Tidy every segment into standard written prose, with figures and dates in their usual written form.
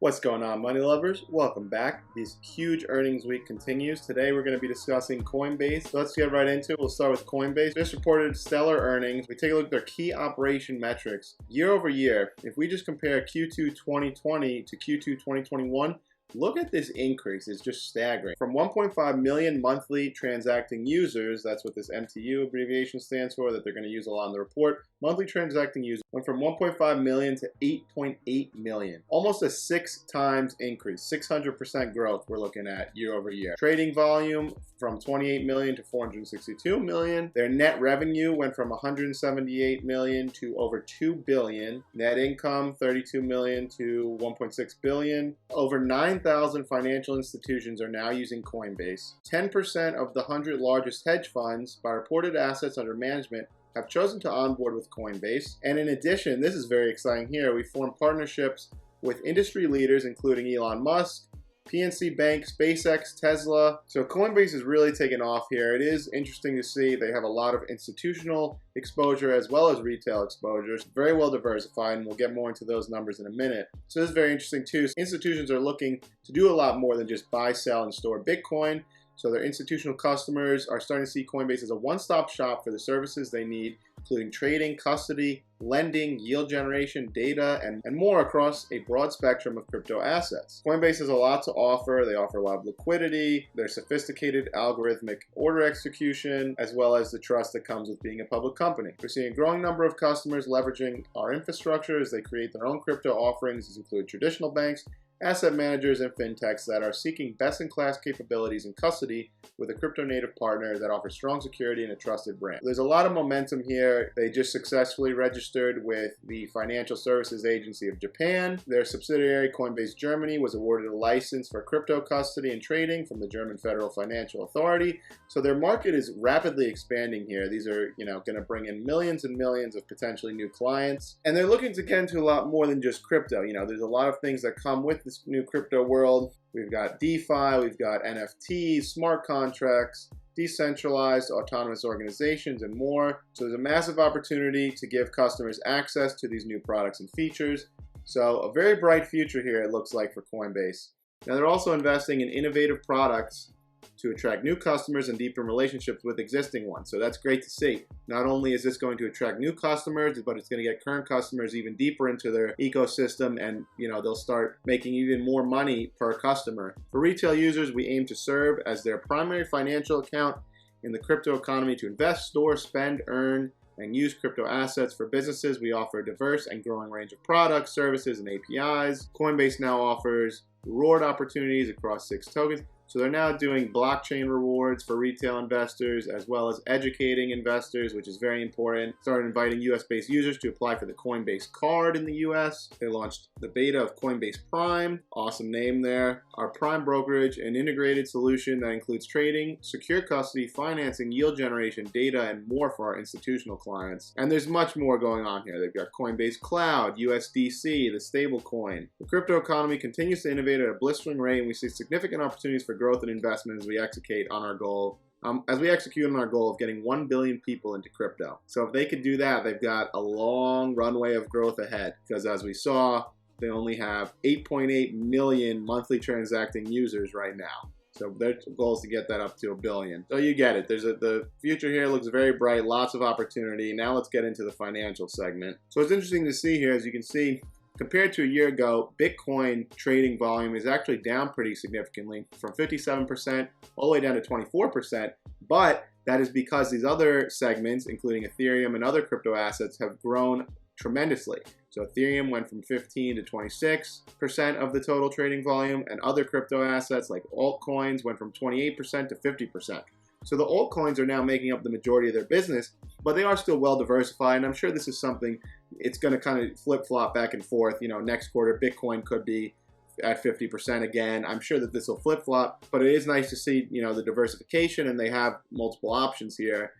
What's going on, money lovers? Welcome back. This huge earnings week continues. Today we're going to be discussing Coinbase. So let's get right into it. We'll start with Coinbase. Just reported stellar earnings. We take a look at their key operation metrics. Year over year, if we just compare Q2 2020 to Q2 2021, look at this increase. It's just staggering. From 1.5 million monthly transacting users, that's what this MTU abbreviation stands for, that they're going to use a lot in the report. Monthly transacting users went from 1.5 million to 8.8 million. Almost a 6 times increase, 600% growth we're looking at year over year. Trading volume from 28 million to 462 million. Their net revenue went from 178 million to over 2 billion. Net income, 32 million to 1.6 billion. Over 9,000 financial institutions are now using Coinbase. 10% of the 100 largest hedge funds by reported assets under management have chosen to onboard with Coinbase. And in addition, this is very exciting here, we formed partnerships with industry leaders including Elon Musk, PNC Bank, SpaceX, Tesla. So Coinbase has really taken off here. It is interesting to see they have a lot of institutional exposure as well as retail exposure. It's very well diversified, and we'll get more into those numbers in a minute. So this is very interesting too. Institutions are looking to do a lot more than just buy, sell, and store Bitcoin. So their institutional customers are starting to see Coinbase as a one-stop shop for the services they need, including trading, custody, lending, yield generation, data, and more across a broad spectrum of crypto assets. Coinbase has a lot to offer. They offer a lot of liquidity, their sophisticated algorithmic order execution, as well as the trust that comes with being a public company. We're seeing a growing number of customers leveraging our infrastructure as they create their own crypto offerings. These include traditional banks, asset managers, and fintechs that are seeking best-in-class capabilities in custody with a crypto-native partner that offers strong security and a trusted brand. There's a lot of momentum here. They just successfully registered with the Financial Services Agency of Japan. Their subsidiary, Coinbase Germany, was awarded a license for crypto custody and trading from the German Federal Financial Authority. So their market is rapidly expanding here. These are, going to bring in millions and millions of potentially new clients. And they're looking to get into a lot more than just crypto. There's a lot of things that come with this new crypto world. We've got DeFi, we've got NFTs, smart contracts, decentralized autonomous organizations, and more. So there's a massive opportunity to give customers access to these new products and features. So a very bright future here, it looks like, for Coinbase. Now they're also investing in innovative products to attract new customers and deepen relationships with existing ones. So that's great to see. Not only is this going to attract new customers, but it's going to get current customers even deeper into their ecosystem, and they'll start making even more money per customer. For retail users, we aim to serve as their primary financial account in the crypto economy to invest, store, spend, earn, and use crypto assets. For businesses, we offer a diverse and growing range of products, services, and APIs. Coinbase now offers reward opportunities across 6 tokens. So they're now doing blockchain rewards for retail investors, as well as educating investors, which is very important. Started inviting US-based users to apply for the Coinbase card in the US. They launched the beta of Coinbase Prime, awesome name there. Our Prime brokerage, an integrated solution that includes trading, secure custody, financing, yield generation, data, and more for our institutional clients. And there's much more going on here. They've got Coinbase Cloud, USDC, the stable coin. The crypto economy continues to innovate at a blistering rate, and we see significant opportunities for growth and investment as we execute on our goal. Of getting 1 billion people into crypto. So if they could do that, they've got a long runway of growth ahead, because as we saw, they only have 8.8 million monthly transacting users right now. So their goal is to get that up to 1 billion. So you get it. The future here looks very bright, lots of opportunity. Now let's get into the financial segment. So it's interesting to see here, as you can see, compared to a year ago, Bitcoin trading volume is actually down pretty significantly, from 57% all the way down to 24%. But that is because these other segments, including Ethereum and other crypto assets, have grown tremendously. So Ethereum went from 15 to 26% of the total trading volume, and other crypto assets like altcoins went from 28% to 50%. So the altcoins are now making up the majority of their business, but they are still well diversified. And I'm sure this is something, it's going to kind of flip-flop back and forth. Next quarter, Bitcoin could be at 50% again. I'm sure that this will flip-flop, but it is nice to see, the diversification, and they have multiple options here.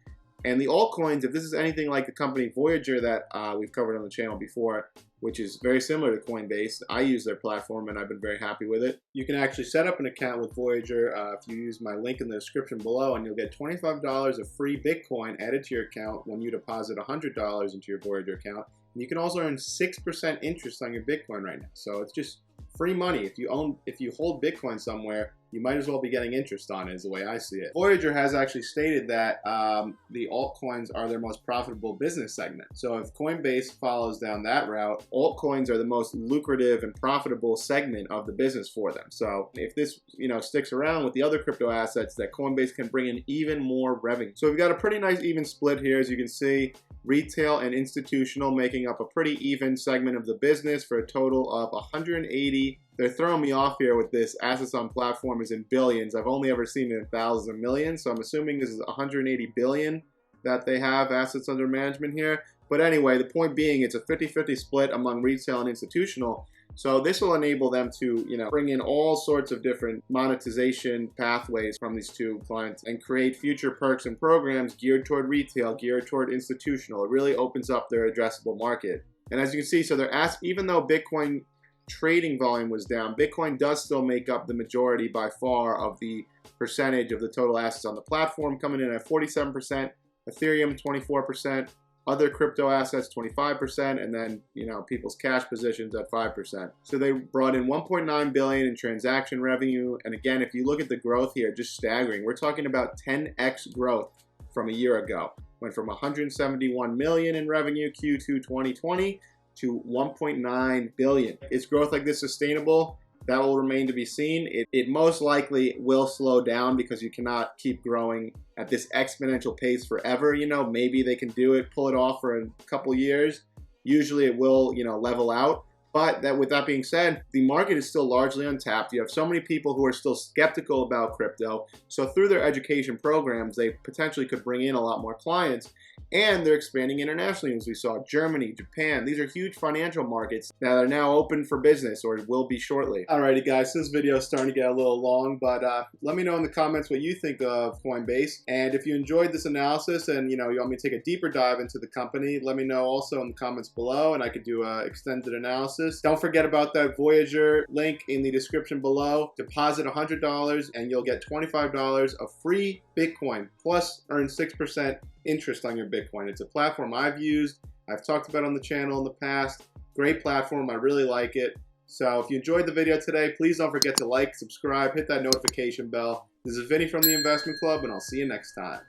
And the altcoins, if this is anything like the company Voyager that we've covered on the channel before, which is very similar to Coinbase, I use their platform and I've been very happy with it. You can actually set up an account with Voyager if you use my link in the description below, and you'll get $25 of free Bitcoin added to your account when you deposit $100 into your Voyager account. And you can also earn 6% interest on your Bitcoin right now. So it's just free money. If you hold Bitcoin somewhere, you might as well be getting interest on it, is the way I see it. Voyager has actually stated that the altcoins are their most profitable business segment. So if Coinbase follows down that route, altcoins are the most lucrative and profitable segment of the business for them. So if this, sticks around with the other crypto assets, that Coinbase can bring in even more revenue. So we've got a pretty nice even split here, as you can see. Retail and institutional making up a pretty even segment of the business for a total of 180. They're throwing me off here with this. Assets on platform is in billions. I've only ever seen it in thousands and millions, so I'm assuming this is 180 billion that they have assets under management here. But anyway, the point being, it's a 50-50 split among retail and institutional. So this will enable them to, bring in all sorts of different monetization pathways from these two clients and create future perks and programs geared toward retail, geared toward institutional. It really opens up their addressable market. And as you can see, so they're even though Bitcoin trading volume was down, Bitcoin does still make up the majority by far of the percentage of the total assets on the platform, coming in at 47%, Ethereum 24%, other crypto assets 25%, and then people's cash positions at 5%. So they brought in 1.9 billion in transaction revenue, and again, if you look at the growth here, just staggering. We're talking about 10x growth from a year ago. Went from 171 million in revenue Q2 2020 to 1.9 billion. Is growth like this sustainable? That will remain to be seen. It most likely will slow down because you cannot keep growing at this exponential pace forever. Maybe they can do it, pull it off for a couple years. Usually it will, level out. But with that being said, the market is still largely untapped. You have so many people who are still skeptical about crypto. So through their education programs, they potentially could bring in a lot more clients. And they're expanding internationally, as we saw. Germany, Japan, these are huge financial markets that are now open for business, or will be shortly. Alrighty guys, this video is starting to get a little long, but let me know in the comments what you think of Coinbase. And if you enjoyed this analysis and you want me to take a deeper dive into the company, let me know also in the comments below, and I could do an extended analysis. Don't forget about that Voyager link in the description below. Deposit $100 and you'll get $25 of free Bitcoin, plus earn 6% interest on your Bitcoin. It's a platform I've used, I've talked about on the channel in the past. Great platform, I really like it. So if you enjoyed the video today, please don't forget to like, subscribe, hit that notification bell. This is Vinny from the Investment Club, and I'll see you next time.